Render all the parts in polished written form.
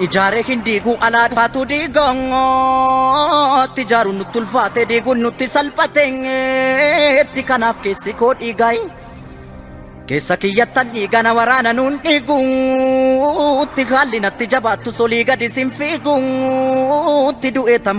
Ijaare hindi gu alaad faatu digongo tijaaru nutti ulfaate diiguun nutti salphateetti kanaaf keessi koo dhiigay keessa kiyyattan dhiigana waraana nuun dhiiguutti haalli natti jabaattu solii gadi sin fiiguutti du'ee tan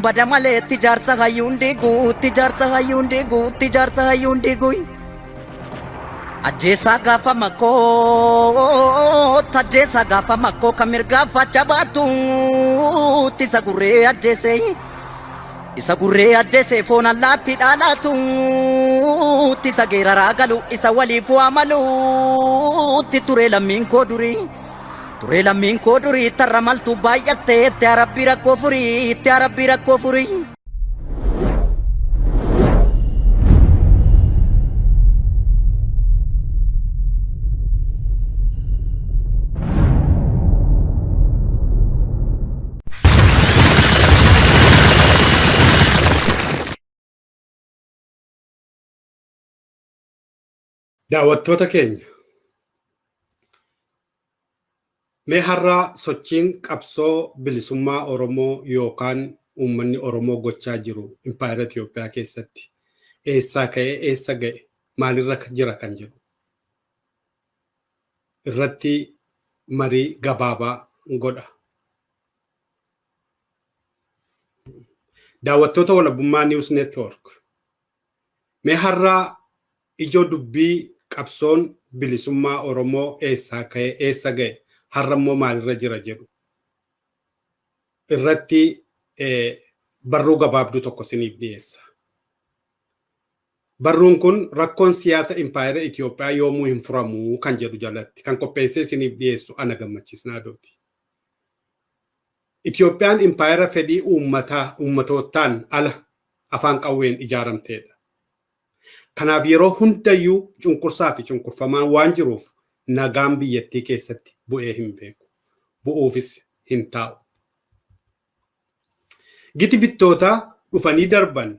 bada malee tijaarsa hayyuun dhiiguutti Ajjeesaa gaafa makkoo tajjeesaa gaafa makkoo kamirgaa facha baatuutti isa gurree ajjeese foon allaatti dhaalaatuutti isa geeraraa galu isa waliif waamaluutti ture lammiin koo durii tarra maltuu baay'attee itti arabbii rakkoo furii Daawwattoota keenya mee har'aa sochiin qabsoo bilisummaa Oromoo yookaan uummanni Oromoo gochaa jiru impaayera Itoophiyaa keessatti eessaa ka'ee eessa ga'e maalirra jira kan jedhu irratti marii gabaabaa godha. Daawwattoota Walabummaa News Network mee har'aa ijoo dubbii qabsoon bilisummaa Oromoo eessaa ka'ee eessa ga'e har'ammoo maalirra jira jedhu irratti barruu gabaabduu tokko siniif dhiyeessa. Barruun kun rakkoon siyaasa impaayera Itoophiyaa yoomuu hin furamuu kan jedhu jalatti kan qopheessee siniif dhiyeessu ana Gammachis Naadooti. Itoophiyaan impaayera fedhii uummatootaan ala afaan qawween ijaaramteedha. Kanaaf yeroo hundayyuu cunqursaa fi cunqurfamaan waan jiruuf nagaan biyyattii keessatti bu'ee hin beeku. Bu'uufis hin taa'u. Giti bittootaa dhufanii darban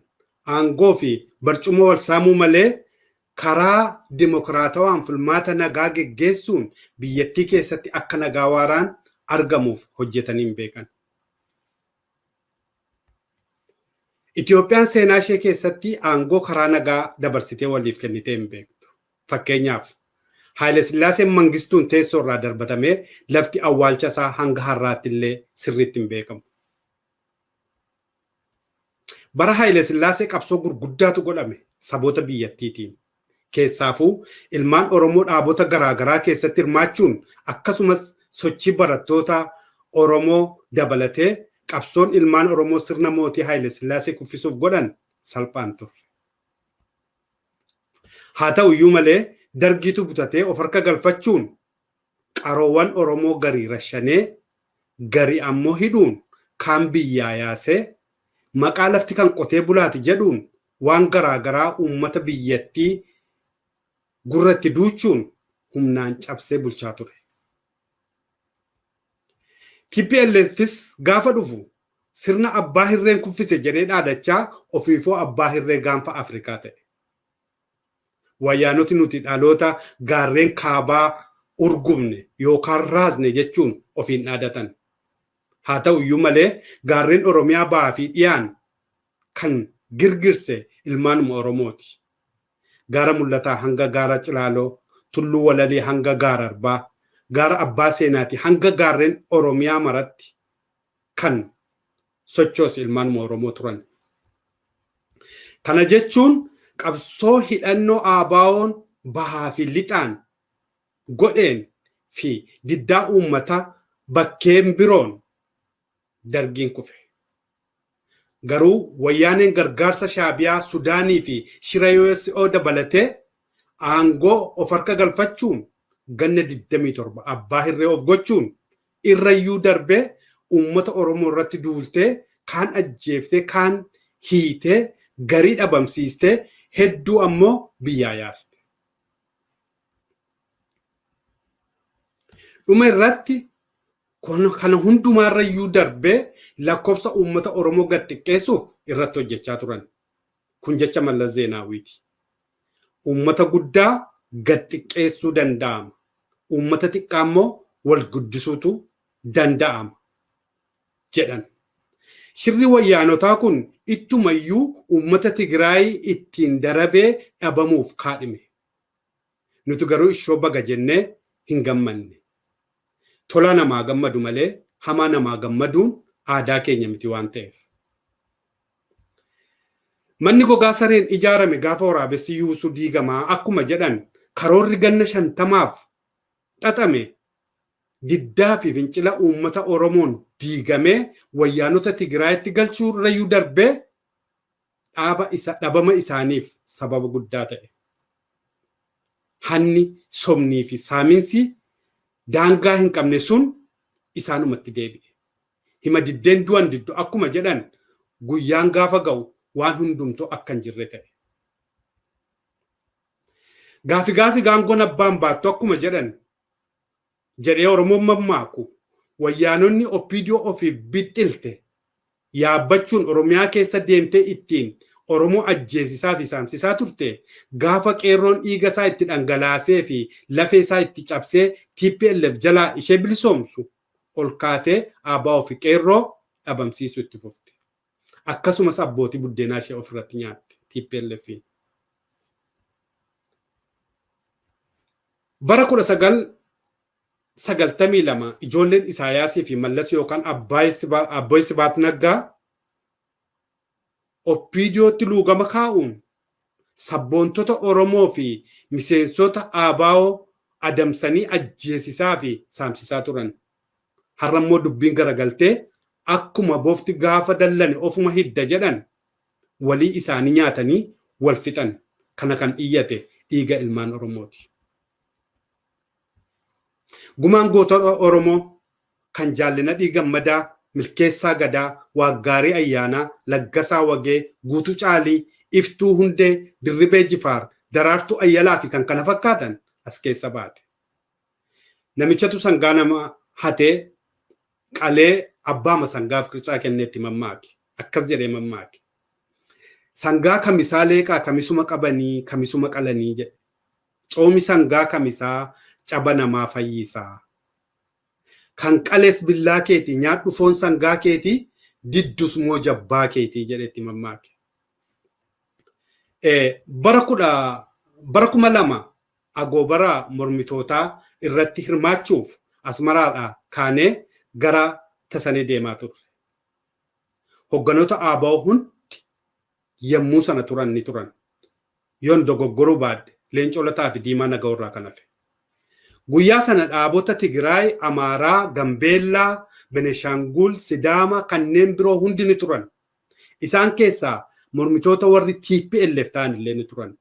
aangoo fi barcuma wal saamuu malee karaa dimokiraatawaan filmaata nagaa geggeessuun biyyattii keessatti akka nagaa waaraan argamuuf hojjetanii hin beekan. Itoophiyaan seenaa ishee keessatti aangoo karaa nagaa dabarsitee waliif kennitee hin beektu. Fakkeenyaaf Haile Sillaaseen Mangistuun teessoo irraa darbatamee lafti awwaalcha isaa hanga har'aatti illee sirriitti hin beekamu. Bara Haile Sillaasee qabsoo gurguddaatu godhame saboota biyyattiitiin. Keessaafuu ilmaan Oromoo dhaabota garaagaraa keessatti hirmaachuun akkasumas sochii barattoota Oromoo dabalatee qabsoon ilmaan Oromoo sirna mootii Haile Sillaasee kuffisuuf godhan salphaan turre. Haa ta'u iyyuu malee dargiitu butatee of harka galfachuun qaroowwan Oromoo garii rashanee garii ammoo hidhuun kaan biyyaa yaasee maqaa lafti kan qotee bulaati jedhuun waan garaagaraa uummata biyyattii gurratti duuchuun humnaan cabsee bulchaa ture. TPLFis gaafa dhufu sirna abbaa hirreen kuffise jedhee dhaadachaa ofiifoo abbaa hirree gaanfa Afrikaa ta'e. Wayyaanoti nuti dhaloota gaarreen kaabaa urgufne yookaan raasne jechuun ofiin dhaadatan. Haa ta'u iyyuu malee gaarreen Oromiyaa ba'aa fi dhiyaan kan girgirse ilmaanuma Oromooti. Gaara Mul'ataa hanga gaara Cilaaloo, Tulluu Walalii hanga gaara Arbaa, gaara Abbaa Seenaati hanga gaarreen Oromiyaa maratti kan sochoos ilmaanuma Oromoo turan. Kana jechuun qabsoo hidhannoo ABO'n bahaa fi lixaan godheen fi diddaa uummata bakkeen biroon dargiin kufe. Garuu wayyaaneen gargaarsa Shaabiyaa, Sudaanii fi Shira USO dabalatee aangoo of harka galfachuun ganna 27 abbaa hirree of gochuun irrayyuu darbee uummata Oromoo irratti duultee kaan ajjeeftee kaan hiitee garii dhabamsiistee hedduu ammoo biyyaa yaaste. Dhuma irratti kana hundumaarrayyuu darbee lakkoofsa uummata Oromoo gad xiqqeessuuf irratti hojjechaa turan. Kun jecha Mallas Zeenaawiiti. Uummata guddaa gad xiqqeessuu danda'ama. Uummata xiqqaa immoo wal guddisuutu danda'ama jedhan. Shirri wayyaanotaa kun ittumayyuu uummata Tigraay ittiin darabee dhabamuuf kaadhime. Nuti garuu ishoo baga jennee hin gammanne. Tola namaa gammadu malee hamaa namaa gammaduun aadaa keenya miti waan ta'eef. Manni gogaa sareen ijaarame gaafa waraabessi yuusuu diigamaa akkuma jedhan karoorri ganna 50f xaxame diddaa fi fincila uummata Oromoon diigamee wayyaanota Tigraayitti galchuu irrayyuu darbee dhabama isaaniif sababa guddaa ta'e. Hanni somnii fi saaminsi daangaa hin qabne sun isaanumatti deebi'e. Hima diddeen du'an diddu akkuma jedhan guyyaan gaafa ga'u waan hundumtuu akka hin jirre ta'e. Gaafi gaangoon abbaan baattu akkuma jedhan jedhee Oromoon mammaaku wayyaanonni Oppiidiyoo ofiif bixxilte yaabbachuun Oromiyaa keessa deemtee ittiin Oromoo ajjeesisaa fi saamsisaa turte gaafa qeerroon dhiiga isaa itti dhangalaasee fi lafee isaa itti cabsee TPLF jalaa ishee bilisoomsu ol kaatee abbaa ofii qeerroo dhabamsiisuu itti fufte. Akkasumas abbootii buddeenaa ishee ofirratti nyaatte TPLF. Bara 1992 ijoolleen Isaayaasii fi Mallas yookaan Abboy Sibaat Naggaa Oppiidiyootti luugama kaa'uun sabboontota Oromoo fi miseensota ABO adamsanii ajjeesisaa fi saamsisaa turan. Har'a immoo dubbiin garagaltee akkuma bofti gaafa dallane ofuma hidda jedhan walii isaanii nyaatanii wal fixan. Kana kan iyyate dhiiga ilmaan Oromooti. Gumaan gootota Oromoo kan jaallina dhiigammadaa milkeessaa gadaa waaggaarii ayyaanaa laggasaa wagee guutuu caalii iftuu hundee dirribee jifaar daraartuu ayyalaa fi kan kana fakkaatan as keessa baate. Namichatu sangaa nama hatee qalee abbaama sangaaf qircaa kenneetti mammaake. Akkas jedhee mammaake. Sangaa kamisaa leeqaa kamisuma qabanii kamisuma qalanii jedhe. Coomi sangaa kamisaa caba namaa fayyisaa. Kan qalees billaa keetii nyaadhu foon sangaa keetii diddus moo jabbaa keetii jedhetti mammaake. Bara 2000 agoobara mormitootaa irratti hirmaachuuf Asmaraadhaa kaanee gara Tasanee deemaa turre. Hogganoota ABO hundi yommuu sana turan ni turan. Yoon dogoggoruu baadde Leencoo Lataa fi Diimaa Nagaurraa kan hafe. Guyyaa sana dhaabota Tigraay, Amaaraa, Gambeellaa, Beneshangul, Sidaama kanneen biroo hundi ni turan. Isaan keessaa mormitoota warri TPLF ta'an illee ni turan.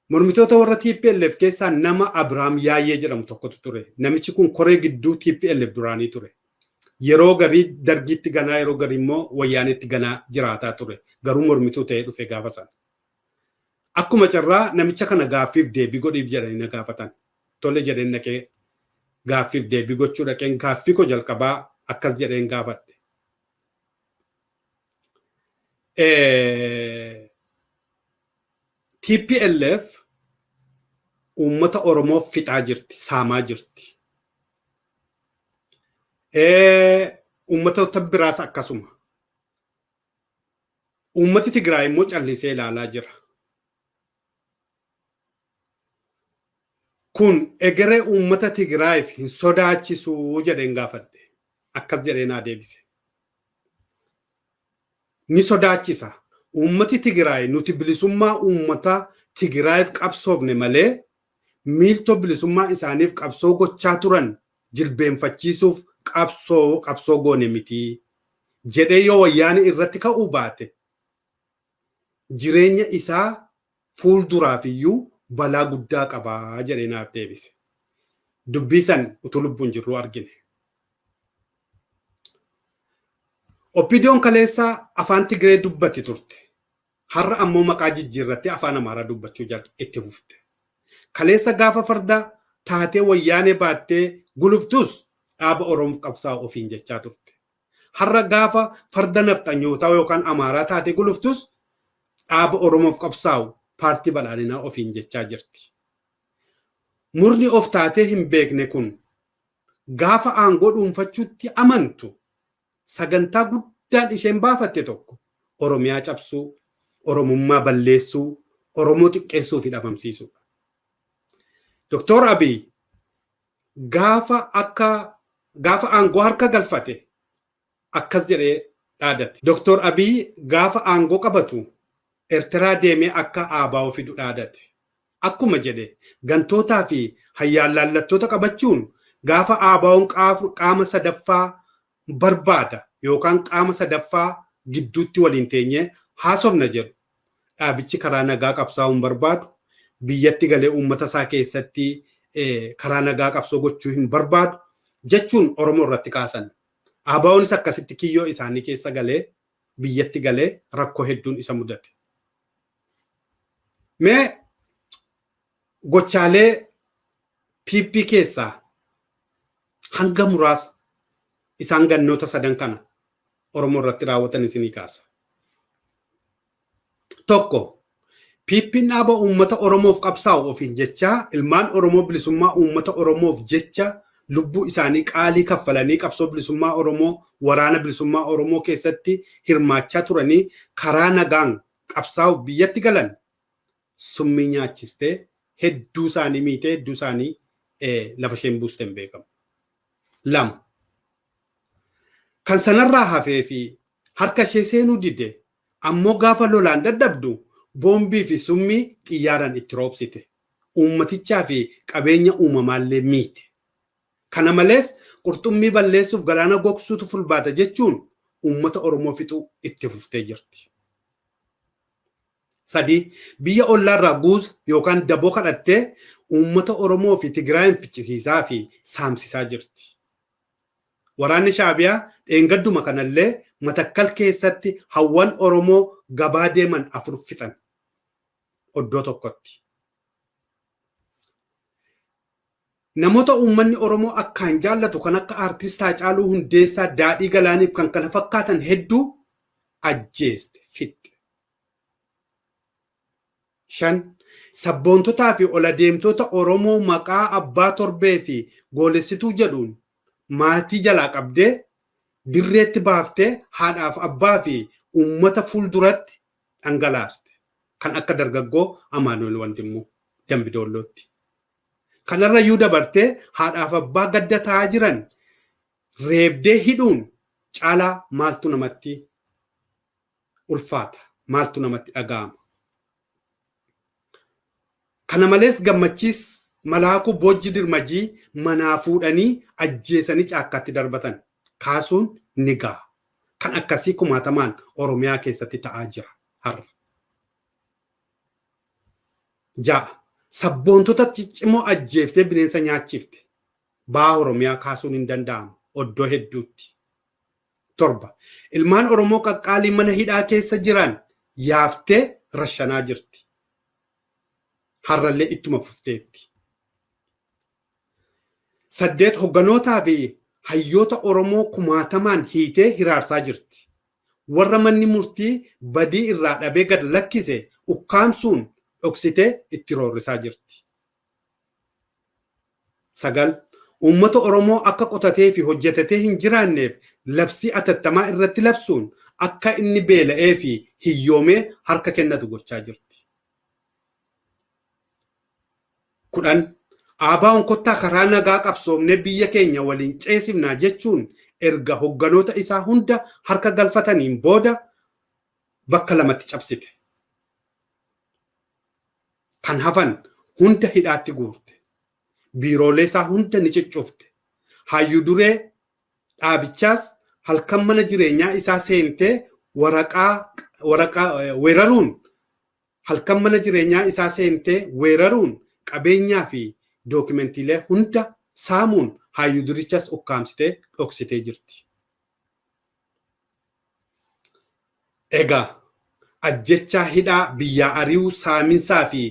Mormitoota warra TPLF keessaa nama Abrahaam Yaayyee jedhamu tokkotu ture. Namichi kun koree gidduu TPLF duraanii ture. Yeroo garii dargiitti ganaa yeroo garii immoo wayyaanitti ganaa jiraataa ture. Garuu mormituu ta'ee dhufe gaafa sana. Akkuma carraa namicha kana gaaffiif deebii godhiif jedhanii na gaafatan. Tole jedheen dhaqee gaaffiif deebii gochuu dhaqeen gaaffii koo jalqabaa akkas jedheen gaafadhe. TPLF uummata Oromoo fixaa jirti, saamaa jirti. Uummatoota biraas akkasuma. Uummati Tigraay immoo callisee ilaalaa jira. Kun egeree uummata Tigraayiif hin sodaachisuu jedheen gaafadhe. Akkas jedhee naa deebise. Ni sodaachisa. Uummati Tigraay nuti bilisummaa uummata Tigraayiif qabsoofne malee miiltoo bilisummaa isaaniif qabsoo gochaa turan jilbeenfachiisuuf qabsoo goone miti jedhee yoo wayyaani irratti ka'uu baate jireenya isaa fuulduraaf iyyuu balaa guddaa qabaa jedhee naaf deebise. Dubbii san utuu lubbuun jirru argine. Oppiidiyoon kaleessaa afaan Tigree dubbatti turte. Har'a ammoo maqaa jijjiirrattee afaan Amaaraa dubbachuu itti fufte. Kaleessa gaafa farda taatee wayyaanee baattee guluftus dhaaba Oromoof qabsaa'u ofiin jechaa turte. Har'a gaafa farda nafxanyootaa yookaan Amaaraa taatee guluftus dhaaba Oromoof qabsaa'u paartii badhaadhinaa ofiin jechaa jirti. Murni of taatee hin beekne kun gaafa aangoo dhuunfachuutti amantu sagantaa guddaan isheen baafatte tokko Oromiyaa cabsuu, Oromummaa balleessuu, Oromoo xiqqeessuu fi dhabamsiisuu. Dr. Abiy gaafa aangoo harka galfate akkas jedhee dhaadate. Dr. Abiy gaafa aangoo qabatu Eertiraa deemee akka ABO fidu dhaadate. Akkuma jedhe gantootaa fi hayyaallallattoota qabachuun gaafa ABO'n qaama sadaffaa barbaada yookaan qaama sadaffaa gidduutti waliin teenyee haasofna jedhu. Dhaabichi karaa nagaa qabsaa'uu hin barbaadu. Biyyatti galee uummata isaa keessatti karaa nagaa qabsoo gochuu hin barbaadu jechuun Oromoo irratti kaasan. ABO'nis akkasitti kiyyoo isaanii keessa galee biyyatti galee rakkoo hedduun isa mudate. Mee gochaalee PP keessaa hanga muraasa isaan gannoota sadan kana Oromoo irratti raawwatan isinii kaasa. Tokko, PPn dhaaba uummata Oromoof qabsaa'u ofiin jecha ilmaan Oromoo bilisummaa uummata Oromoof jecha lubbuu isaanii qaalii kaffalanii qabsoo bilisummaa Oromoo waraana bilisummaa Oromoo keessatti hirmaachaa turanii karaa nagaan qabsaa'uuf biyyatti galan summii nyaachistee hedduu isaanii miitee hedduu isaanii lafa isheen buuste hin beekamu. Lama, kan sanarraa hafee fi harka ishee seenuu dide ammoo gaafa lolaan dadhabdu boombii fi summii xiyyaaraan itti roobsite. Uummatichaa fi qabeenya uumamaallee miite. Kana malees qurxummii balleessuuf galaana gogsuutu fulbaata jechuun uummata Oromoo fixuu itti fuftee jirti. Sadii, biyya ollaarraa guuza yookaan daboo kadhattee uummata Oromoo fi Tigraayin ficcisiisaa fi saamsisaa jirti. Waraanni Shaabiyaa dheengadduma kanallee Matakkal keessatti hawwan Oromoo gabaa deeman 4 fixan oddoo tokkotti. Namoota uummanni Oromoo akkaan jaallatu kan akka aartist Haacaaluu Hundeessaa, Daadhii Galaaniif kan kana fakkaatan hedduu ajjeeste fixxe. 5, sabboontotaa fi ola deemtoota Oromoo maqaa abbaa torbee fi goolessituu jedhuun maatii jalaa qabdee dirreetti baaftee haadhaaf abbaa fi uummata fuulduratti dhangalaaste. Kan akka dargaggoo Amaanuel Wandimmoo Dambidoollootti. Kanarra iyyuu dabartee haadhaaf abbaa gadda taa'aa jiran reebdee hidhuun caalaa maaltu namatti ulfaata, maaltu namatti dhaga'ama. Kana malees Gammachis Malaakuu Boojji Dirmajii manaa fuudhanii ajjeesanii caakkaatti darbatan kaasuun ni ga'a. Kan akkasii kumaatamaan Oromiyaa keessatti ta'aa jira har'a. 6, sabboontota ciccimoo ajjeeftee bineensa nyaachifte. Baha Oromiyaa kaasuun hin danda'amu oddoo hedduutti. 7, ilmaan Oromoo qaqqaalii mana hidhaa keessa jiran yaaftee rashanaa jirti. Har'allee ittuma fufteetti. 8, hogganootaa fi hayyoota Oromoo kumaatamaan hiitee hiraarsaa jirti. Warra manni murtii badii irraa dhabee gad lakkise ukkaamsuun dhoksitee itti roorrisaa jirti. 9, uummata Oromoo akka qotatee fi hojjetatee hin jiraanneef labsii atattamaa irratti labsuun akka inni beela'ee fi hiyyoomee harka kennatu gochaa jirti. 10, ABO'n kottaa karaa nagaa qabsoomnee biyya keenya waliin ceesifnaa jechuun erga hogganoota isaa hunda harka galfataniin booda bakka lamatti cabsite. Kan hafan hunda hidhaatti guurte. Biiroolee isaa hunda ni ciccufte. Hayyuu duree dhaabichaas halkan mana jireenyaa isaa seentee waraqaa weeraruun halkan mana jireenyaa isaa seentee weeraruun qabeenyaa fi dookumentiilee hunda saamuun hayyuu durichas ukkaamsitee dhoksitee jirti. Egaa ajjechaa hidhaa biyyaa ari'uu saaminsaa fi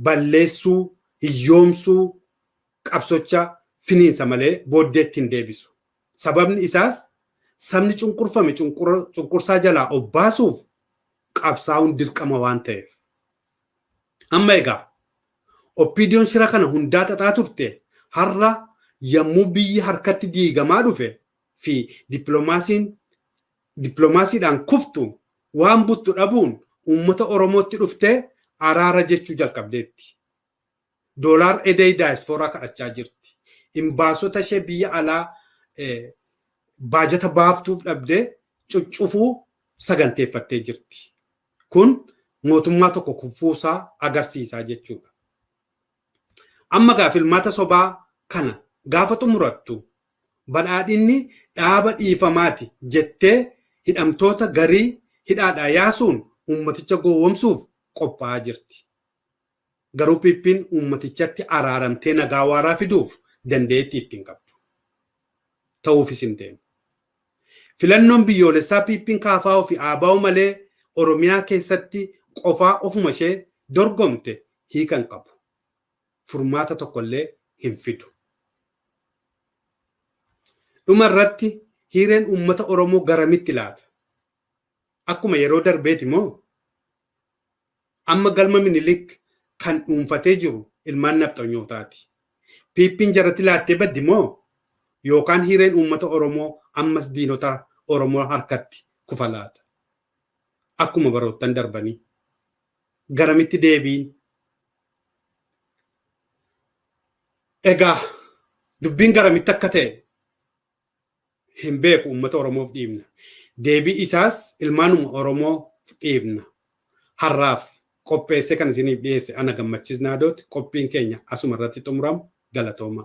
balleessuu hiyyoomsuu qabsocha finiinsa malee booddeetti hin deebisu. Sababni isaas sabni cunqurfame cunqursaa jalaa obbaasuuf qabsaa'uun dirqama waan ta'eef. Amma egaa oppiidiyoon shira kana hundaa xaxaa turte har'a yommuu biyyi harkatti diigamaa dhufe fi dippiloomaasiidhaan kuftu waan buttu dhabuun uummata Oromootti dhuftee araara jechuu jalqabdeetti. Doolaar edee daayispooraa kadhachaa jirti. Imbaasota ishee biyya alaa baajata baaftuuf dhabdee cuccufuu saganteeffattee jirti. Kun mootummaa tokko kufuusaa agarsiisaa jechuudha. Amma filmaata sobaa kana gaafa xumurattu badhaadhinni dhaaba dhiifamaati jettee hidhamtoota garii hidhaadhaa yaasuun uummaticha gowwoomsuuf qophaa'aa jirti. Garuu PPn uummatichatti araaramtee nagaa waaraa fiduuf dandeettii ittiin qabdu. Ta'uufis hin deemu. Filannoon biyyoolessaa PPn kaafaa fi ABO malee Oromiyaa keessatti qofaa ofuma ishee dorgomte hiikan qabu. Furmaata tokkollee hin fidu. Dhuma irratti hiireen uummata Oromoo garamitti laata? Akkuma yeroo darbeeti moo? Amma galma Minilik kan dhuunfatee jiru ilmaan nafxanyootaati. PPn jaratti laattee baddi moo? Yookaan hiireen uummata Oromoo ammas diinota Oromoo harkatti kufa laata? Akkuma baroottan darbanii. Garamitti deebiin. Egaa dubbiin garamitti akka ta'e hin beeku uummata Oromoof dhiibna. Deebii isaas ilmaanuma Oromoof dhiibna. Har'aaf qopheesse kan isiniif dhiyeesse ana Gammachis Naadooti. Qophiin keenya asuma irratti xumuramu galatooma.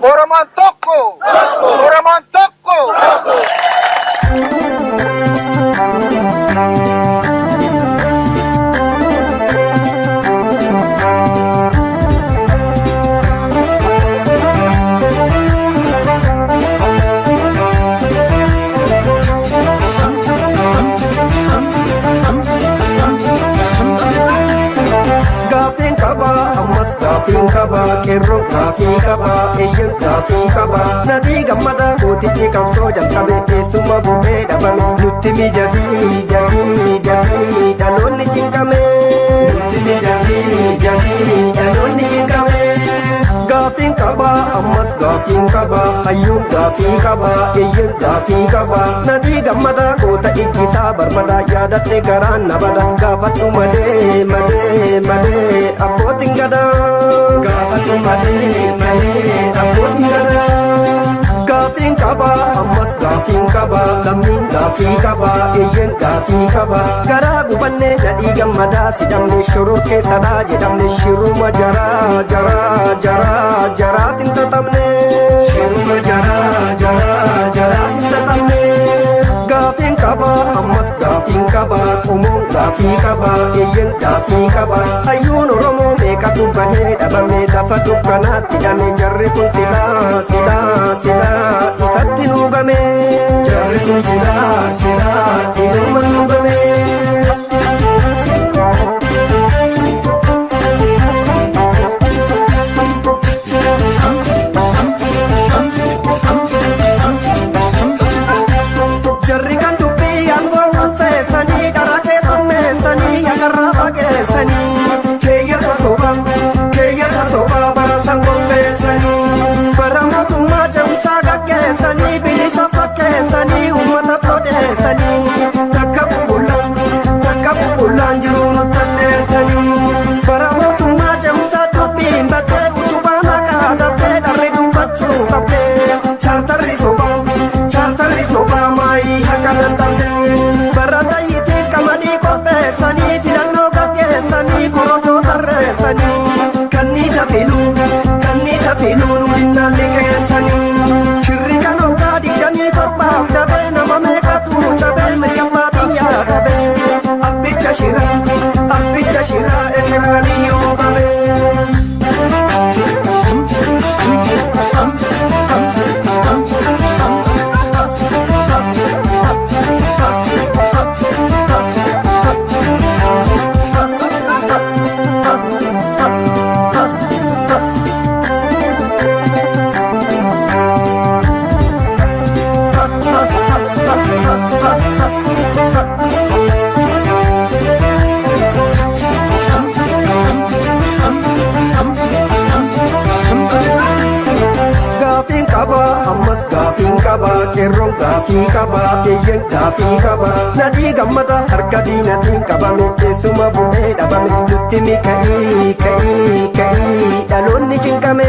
Oromaan tokko! Oromaan tokko! Gaafiin qaba, qeerroo gaafii qaba, eeyyan gaafii qaba. Nadii gammada mootichi qabsoo jalqabe keessuma bu'ee dhabame. Nutti miidhagii dhaloonni cinqame. Nutti miidhagii dhaloonni cinqame. Gaafiin qaba, ammas gaafiin qaba, hayyuun gaafii qaba, eeyyan gaafii qaba. Nadii gammada goota ijjisaa barbada yaadatte garaan nabada. Gaafadhu malee abbootiin gadaa. Gaafatu malee abbootiin gadaa. Gaafiin qaba ammas gaafiin qaba lammiin gaafii qaba eeyyan gaafii qaba. Garaa gubannee nadhii gammadaa sidhamne shoroo keessadhaa jedhamne shiruma jaraatiin xaxamne. Shiruma jaraatiin xaxamne. Gaafiin qaba ammas gaafiin qaba qomoon gaafii qaba eeyyan gaafii qaba. Hayyuun Oromoo meeqatu bahee dhabame lafa dukkanaatti hidhame jarri kun silaa ifatti nuugame. Jarri kun silaa inuma nuugame. Jarri kan dubbii aangoo ulfeessanii dharaa keessummeessanii yakarraa fageessanii keeyyata sobaa bara san qopheessanii bara mootummaa ce'umsaa gaggeessanii bilisa fakkeessanii uummata todeessanii takka qeerroon gaafii qaba eeyyan gaafii qaba nadii gammada harka diinatiin qabame eessuma bu'ee dhabame nutti mi ka'ii dhaloonni cinqame